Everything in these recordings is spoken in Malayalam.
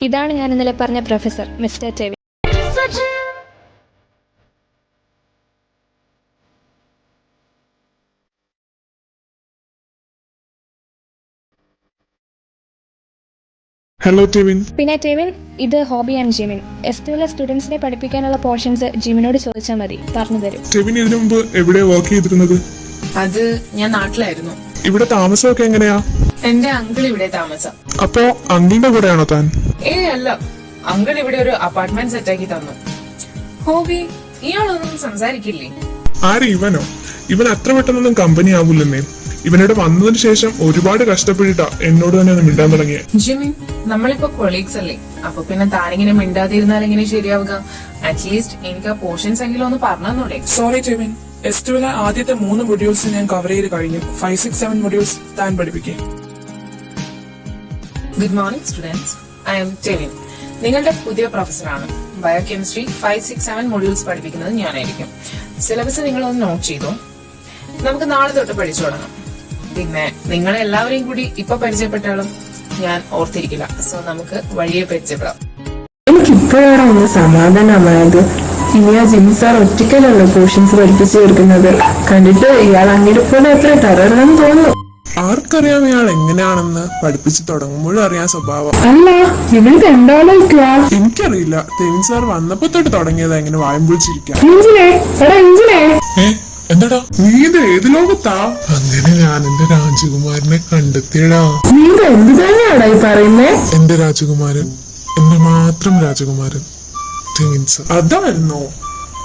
ഇതാണ് ഞാൻ ഇന്നലെ പറഞ്ഞ professor mister Tevin. Hello Tevin. പിന്നെ ടെവിൻ, ഇത് ഹോബി ആൻഡ് ജിമിൻ. എസ്2 സ്റ്റുഡൻസിനെ പഠിപ്പിക്കാനുള്ള പോർഷൻസ് ജിമിനോട് ചോദിച്ചാൽ മതി, പറഞ്ഞു തരും. ടെവിൻ ഇതിനു മുമ്പ് എവിടെയാ വർക്ക് ചെയ്തിരുന്നത്? അത് ഞാൻ നാട്ടിലായിരുന്നു. ഇവിടെ താമസമൊക്കെ എങ്ങനെയാ? എന്റെ അങ്കിൾ ഇവിടെ താമസം. അപ്പോ അങ്കിളിന്റെ കൂടെയാണോ താൻ? അല്ല, അങ്കിൾ ഇവിടെ ഒരു അപ്പാർട്ട്മെന്റ് സെറ്റാക്കി തന്നു. ഹോബി, ഇയാളൊന്നും സംസാരിക്കില്ലേ? ആര്, ഇവനോ? ഇവൻ അത്ര പെട്ടെന്നൊന്നും കമ്പനി ആവൂലെന്നേ. ഇവനോട് വന്നതിന് ശേഷം ഒരുപാട് കഷ്ടപ്പെട്ടിട്ടാ എന്നോട് തന്നെ ഒന്ന് മിണ്ടാൻ തുടങ്ങിയ. ജിമിൻ, നമ്മളിപ്പോ കൊളീഗ്സ് അല്ലേ, അപ്പൊ പിന്നെ താനിങ്ങനെ മിണ്ടാതിരുന്നാൽ എങ്ങനെ ശരിയാവുക? അറ്റ്ലീസ്റ്റ് എനിക്ക് ആ പോർഷൻസ് എങ്കിലും ഒന്ന് പറഞ്ഞൂടെ? സോറി ടെവിൻ, എസ്2 ആദ്യത്തെ 3 മൊഡ്യൂൾസ് ഞാൻ കവർ ചെയ്ത് കഴിഞ്ഞു. 5, 6, 7 മൊഡ്യൂൾസ് താൻ പഠിപ്പിക്കും. Good morning students, I M Tevin, നിങ്ങളുടെ പുതിയ പ്രൊഫസറാണ്. ബയോകെമിസ്ട്രി 5, 6, 7 മൊഡ്യൂൾസ് പഠിപ്പിക്കുന്നത് ഞാനായിരിക്കും. സിലബസ് നിങ്ങളൊന്ന് നോട്ട് ചെയ്തോ. നമുക്ക് നാളെ തൊട്ട് പഠിച്ചു തുടങ്ങാം. പിന്നെ നിങ്ങളെ എല്ലാവരെയും കൂടി ഇപ്പൊ പരിചയപ്പെട്ടാലും ഞാൻ ഓർത്തിരിക്കില്ല. സോ നമുക്ക് വഴിയെ പരിചയപ്പെടാം. എനിക്കിപ്പോഴാണ് ഒന്ന് സമാധാനമായത്. ഇനി ആ ജിമ്മി സാർ ഒറ്റയ്ക്കലുള്ള പോർഷൻസ് പഠിപ്പിച്ചു തീർക്കുന്നത് കണ്ടിട്ട് ഇയാൾ അങ്ങനെ പോലെ എത്ര ടെററിലെന്ന് തോന്നുന്നു. ആർക്കറിയാം ഇയാൾ എങ്ങനെയാണെന്ന്. പഠിപ്പിച്ചു തുടങ്ങുമ്പോഴും അറിയാൻ സ്വഭാവം. അല്ല, ഇവൾക്ക് എന്താണോ ക്ലാസ്? എനിക്കറിയില്ല. ടെവിൻ സാർ വന്നപ്പോ തൊട്ട് തുടങ്ങിയതാ ഇങ്ങനെ വായം പൊളിച്ചിരിക്കാൻ. എന്താടാ നീ ഇത് ഏത് ലോകത്താ? അങ്ങനെ ഞാൻ എന്റെ രാജകുമാരനെ കണ്ടെത്തിയടാ. നീ എന്ത് തന്നെയാടാ ഈ പറയുന്നേ? എന്റെ രാജകുമാരൻ, എന്റെ മാത്രം രാജകുമാരൻ ടെവിൻ സാർ. അതായിരുന്നോ?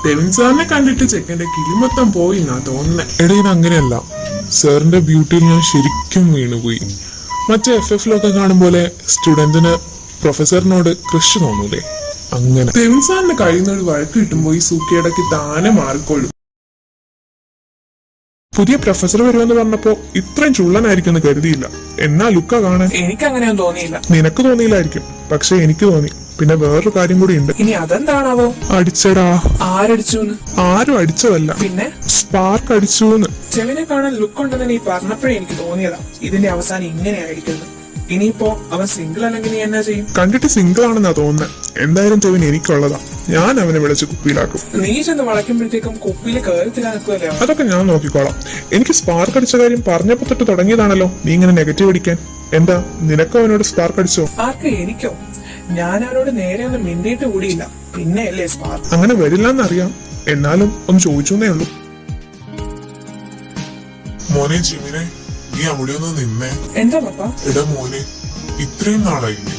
ടെവിൻ സാറിനെ കണ്ടിട്ട് ചെക്കന്റെ കിളിമൊത്തം പോയി എന്നാ തോന്നുന്നേ. ഇടയിൽ അങ്ങനെയല്ല, സാറിന്റെ ബ്യൂട്ടിയിൽ ഞാൻ ശരിക്കും വീണുപോയി. മറ്റേ FF-ലൊക്കെ കാണും പോലെ സ്റ്റുഡന്റിന് പ്രൊഫസറിനോട് ക്രഷ് തോന്നൂലേ, അങ്ങനെ. ടെവിൻ സാറിന്റെ കയ്യിൽ നിന്ന് ഒരു വഴക്ക് കിട്ടുമ്പോ ഈ സൂക്കിയടക്കി താനെ മാറിക്കൊള്ളും. പുതിയ പ്രൊഫസർ വരുമെന്ന് പറഞ്ഞപ്പോ ഇത്രയും ചുള്ളനായിരിക്കും എന്ന് കരുതിയില്ല. എന്നാ ലുക്ക കാണാൻ. എനിക്ക് അങ്ങനെയൊന്നും തോന്നിയില്ല. നിനക്ക് തോന്നിയില്ലായിരിക്കും, പക്ഷെ എനിക്ക് തോന്നി. പിന്നെ വേറൊരു കാര്യം കൂടി ഉണ്ട്. ഇനി അതെന്താണാവോ? അടിച്ചടാ. ആരടിച്ചു? ആരും അടിച്ചതല്ല, പിന്നെ സ്പാർക്ക് അടിച്ചുന്ന്. ചെവിനെ കാണാൻ ലുക്ക് ഉണ്ടെന്ന് നീ പറഞ്ഞപ്പോഴേ എനിക്ക് തോന്നിയതാ ഇതിന്റെ അവസാനം ഇങ്ങനെയായിരിക്കുന്നു. ഇനിയിപ്പോ അവൻ സിംഗിൾ അല്ലെങ്കിൽ നീ എന്നാ ചെയ്യും? കണ്ടിട്ട് സിംഗിൾ ആണെന്നാ തോന്നുന്നത്. എന്തായാലും ചെവിൻ എനിക്കുള്ളതാ. ഞാൻ അവനെ വിളിച്ച് കുപ്പിയിലാക്കും. നീ ചെന്ന് വളയ്ക്കുമ്പോഴത്തേക്കും കുപ്പിയിൽ കയറത്തില്ല നിൽക്കുമല്ലോ. അതൊക്കെ ഞാൻ നോക്കിക്കോളാം. എനിക്ക് സ്പാർക്ക് അടിച്ച കാര്യം പറഞ്ഞപ്പോ തൊട്ട് തുടങ്ങിയതാണല്ലോ നീ ഇങ്ങനെ നെഗറ്റീവ് അടിക്കാൻ. എന്താ, നിനക്ക് അവനോട് സ്പാർക്ക് അടിച്ചോ? ആർക്ക്? എനിക്കോ? ഞാൻ അവനോട് നേരെ ഒന്ന് മിണ്ടിയിട്ട് കൂടിയില്ല. പിന്നെ അല്ലേ സ്പാർക്ക്. അങ്ങനെ വരില്ലെന്നറിയാം, എന്നാലും ഒന്ന് ചോദിച്ചേ ഉള്ളൂ. മോനെ ജിമിനെ, നീ അവിടെ ഒന്ന് നിന്നേ. എന്താ പപ്പ? എടാ മോനെ, ഇത്രയും നാളായില്ലേ,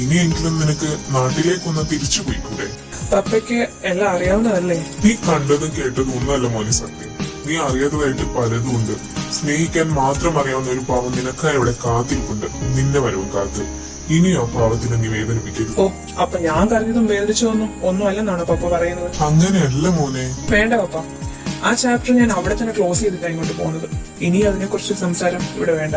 ഇനിയെങ്കിലും നിനക്ക് നാട്ടിലേക്കൊന്ന് തിരിച്ചു പോയിക്കൂടെ? പപ്പയ്ക്ക് എല്ലാം അറിയാവുന്നതല്ലേ? നീ കണ്ടതും കേട്ടതും ഒന്നല്ല മോനെ സത്യം. നീ അറിയാത്തതായിട്ട് പലതും ഉണ്ട്. സ്നേഹിക്കാൻ മാത്രം അറിയാവുന്ന ഒരു പാവം നിനക്കായി അവിടെ കാത്തിരിപ്പുണ്ട്, നിന്റെ വരവും കാത്ത്. ഇനിയോ പാവത്തിന് നീ വേദനിപ്പിക്കരുത്. ഓ, അപ്പൊ ഞാൻ കരഞ്ഞതും വേദനിച്ചതൊന്നും ഒന്നും അല്ലെന്നാണ് പപ്പ പറയുന്നത്? അങ്ങനെയല്ല മോനെ. വേണ്ട പപ്പ, ആ ചാപ്റ്റർ ഞാൻ അവിടെ തന്നെ ക്ലോസ് ചെയ്തിട്ടാണ് ഇങ്ങോട്ട് പോകുന്നത്. ഇനി അതിനെ കുറിച്ച് സംസാരം ഇവിടെ വേണ്ട.